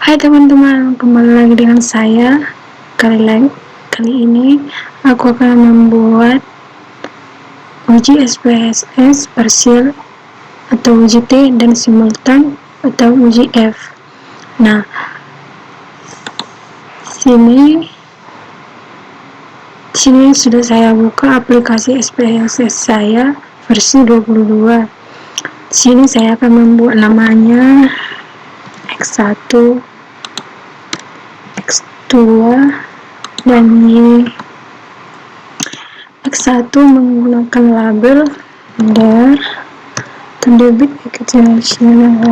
Hai teman-teman, kembali lagi dengan saya. Kali ini aku akan membuat uji SPSS parsial atau uji T dan simultan atau uji F. Nah, sini sudah saya buka aplikasi SPSS saya versi 22. Sini saya akan membuat namanya X1, X2 dan Y. X1 menggunakan label DAR, debit extension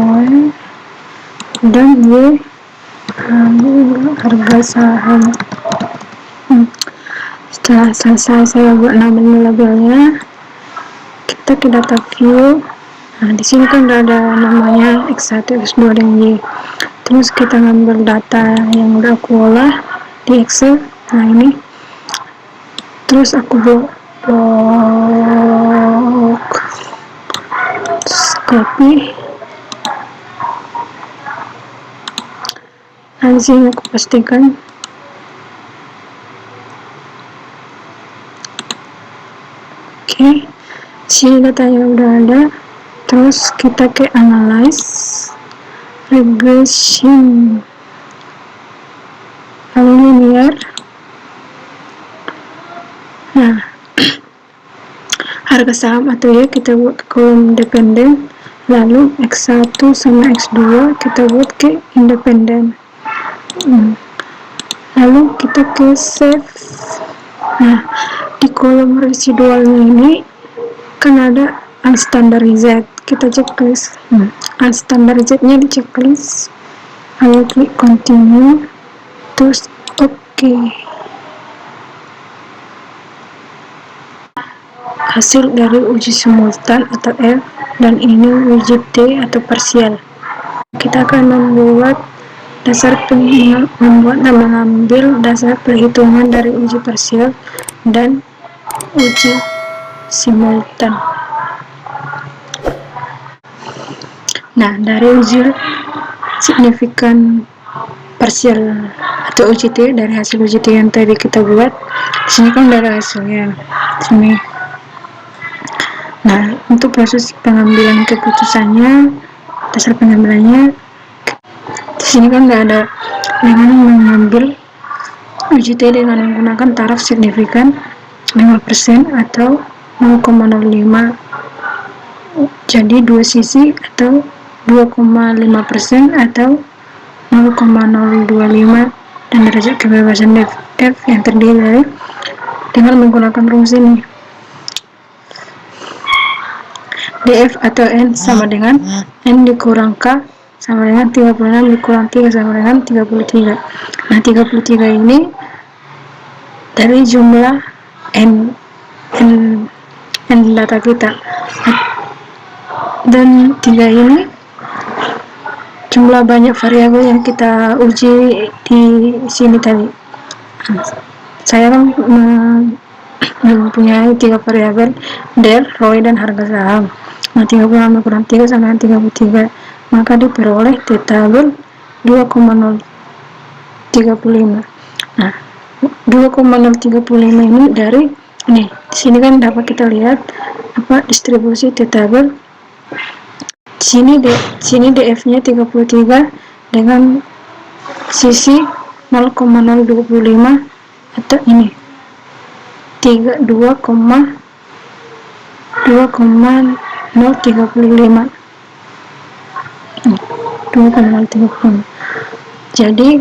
dan Y harga saham. Setelah selesai saya buat labelnya, kita ke data view. Nah, di sini kan udah ada namanya X1, X2 dan Y. Terus kita ngambil data yang udah aku olah di Excel. Nah, ini. Terus aku blok copy. Nah, di sini aku pastikan. Oke, sini datanya udah ada. Terus kita ke analyze, regression, lalu linear. Nah, harga saham atau ya kita buat kolom dependen, lalu X1 sama X2 kita buat ke independen. Lalu kita ke save. Nah, di kolom residualnya ini kan ada unstandarized, kita checklist. Unstandarized nya di checklist, lalu klik continue, terus oke. Hasil dari uji simultan atau F, dan ini uji T atau parsial. Kita akan membuat mengambil dasar perhitungan dari uji parsial dan uji simultan. Nah, dari uji signifikan parsial atau uji T, dari hasil uji T yang tadi kita buat, sini kan udah ada hasilnya. Sini. Nah, untuk proses pengambilan keputusannya, dasar pengambilannya, di sini kan nggak ada dengan mengambil uji T dengan menggunakan taraf signifikan 5% atau 0,05. Jadi dua sisi atau 2,5% atau 0,025, dan derajat kebebasan F yang terdiri dari dengan menggunakan rumus ini. DF atau N sama dengan N dikurang K sama dengan 36 dikurang 3 sama dengan 33. Nah, 33 ini dari jumlah N data kita, dan 3 ini jumlah banyak variabel yang kita uji di sini tadi. Saya kan mempunyai 3 variabel, DER, ROE, dan harga saham. Nah, 36 kurang 3 sama dengan 33, maka diperoleh di tabel 2,035. Nah, 2,035 ini dari nih, di sini kan dapat kita lihat apa distribusi di tabel. Sini DF-nya 33 dengan sisi 0,025 atau ini 2,035. Jadi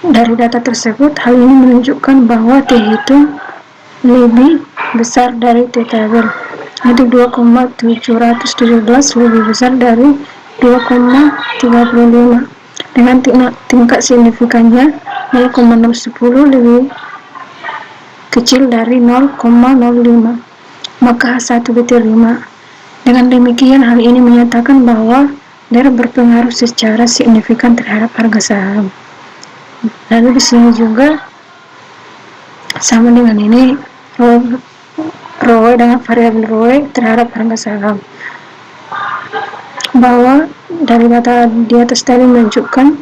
dari data tersebut, hal ini menunjukkan bahwa T itu lebih besar dari T tabel, yaitu 2,717 lebih besar dari 2,35, dengan tingkat signifikannya 0,610 lebih kecil dari 0,05, maka H1 diterima. Dengan demikian, hal ini menyatakan bahwa DER berpengaruh secara signifikan terhadap harga saham. Lalu di sini juga sama dengan ini, ROE dengan variabel ROE terhadap harga saham, bahwa dari data di atas tadi menunjukkan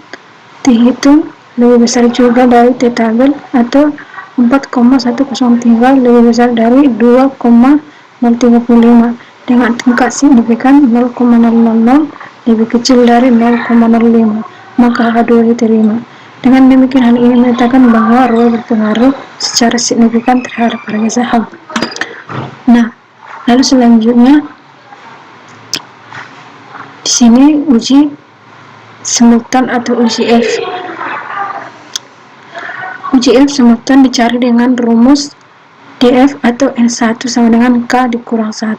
dihitung lebih besar juga dari T tabel, atau 4,103 lebih besar dari 2,035 dengan tingkat signifikan 0,000 lebih kecil dari 0,05, maka H2 diterima. Dengan demikian, hal ini menyatakan bahwa ROE berpengaruh secara signifikan terhadap harga saham. Nah, lalu selanjutnya di sini uji simultan atau uji F. Uji F simultan dicari dengan rumus DF atau N1 sama dengan K dikurang 1,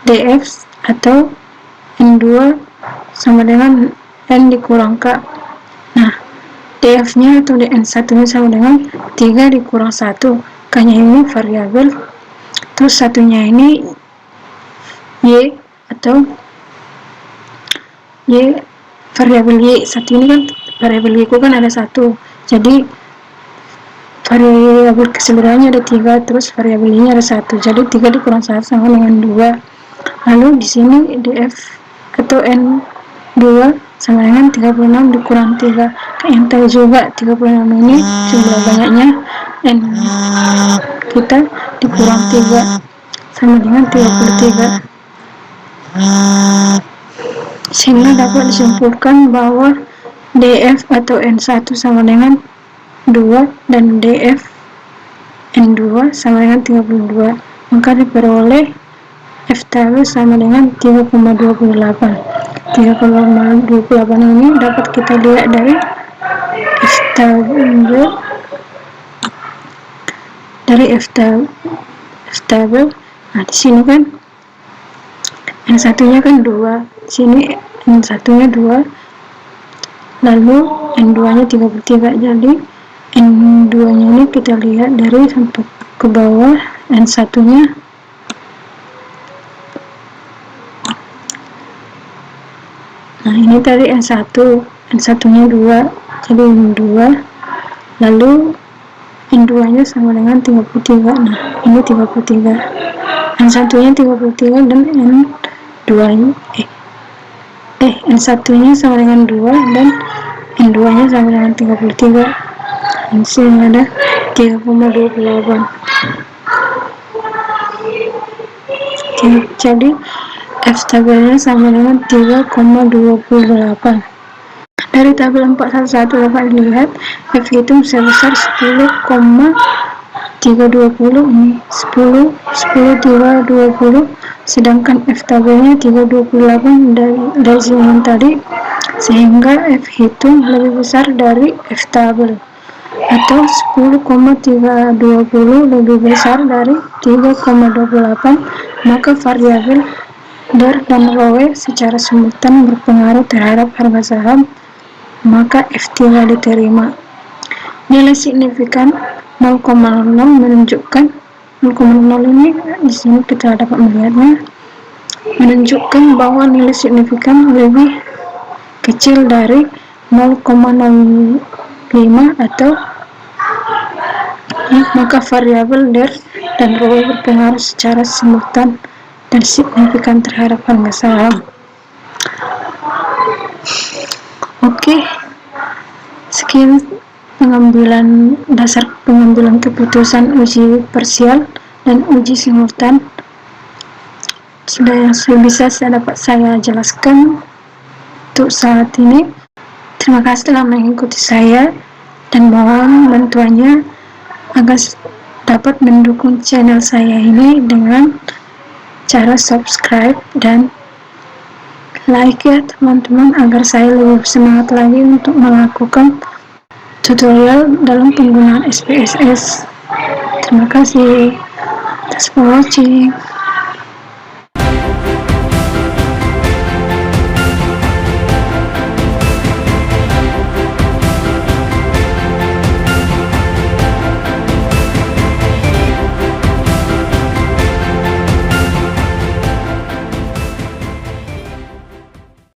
DF atau N2 sama dengan N dikurang K. Nah, DF-nya atau N1-nya sama dengan 3 dikurang 1. K-nya ini variabel, terus satunya ini Y atau Y, variabel Y. Satu ini kan variabel Y ku kan ada 1, jadi variabel keseluruhannya ada 3, terus variabel Y-nya ada 1, jadi 3 dikurang 1 sama dengan 2. Lalu di sini DF atau N2 sama dengan 36 dikurang 3. Yang tahu juga 36 ini jumlah banyaknya N kita dikurang 3 sama dengan 33. Sehingga dapat disimpulkan bahwa DF atau N1 sama dengan 2 dan DF N2 sama dengan 32. Maka diperoleh F tabel sama dengan 3,28. 3,28 ini dapat kita lihat dari F tabel. Nah, di sini kan yang satunya kan 2, sini yang satunya 2, lalu N2-nya 33, jadi N2-nya ini kita lihat dari sampai ke bawah, N1-nya nah ini tadi N1, N1-nya 2, jadi ini 2, lalu N2-nya sama dengan 33. Nah, ini 33. N1-nya 33 dan N2-nya N1-nya sama dengan 2 dan N2-nya sama dengan 33. Di sini ada 3,28. Jadi F tabelnya sama dengan 3,28. Dari tabel 411 dapat dilihat F hitung sebesar 10,320 ini 10 320, sedangkan F tabelnya 328 dari sini tadi, sehingga F hitung lebih besar dari F tabel, atau 10,320 lebih besar dari 3,28, maka variabel DER dan ROE secara simultan berpengaruh terhadap harga saham, maka F3 diterima. Nilai signifikan 0,00 menunjukkan 0,0 ini di sini kita dapat melihatnya, menunjukkan bahwa nilai signifikan lebih kecil dari 0,05 atau maka variabel DER dan ROE berpengaruh secara simultan dan signifikan terhadap harga saham. Oke, sekian dasar pengambilan keputusan uji parsial dan uji simultan. Sudah yang bisa dapat saya jelaskan untuk saat ini. Terima kasih telah mengikuti saya dan mohon bantuannya agar dapat mendukung channel saya ini dengan cara subscribe dan like ya teman-teman, agar saya lebih semangat lagi untuk melakukan tutorial dalam penggunaan SPSS. Terima kasih. Thanks for watching.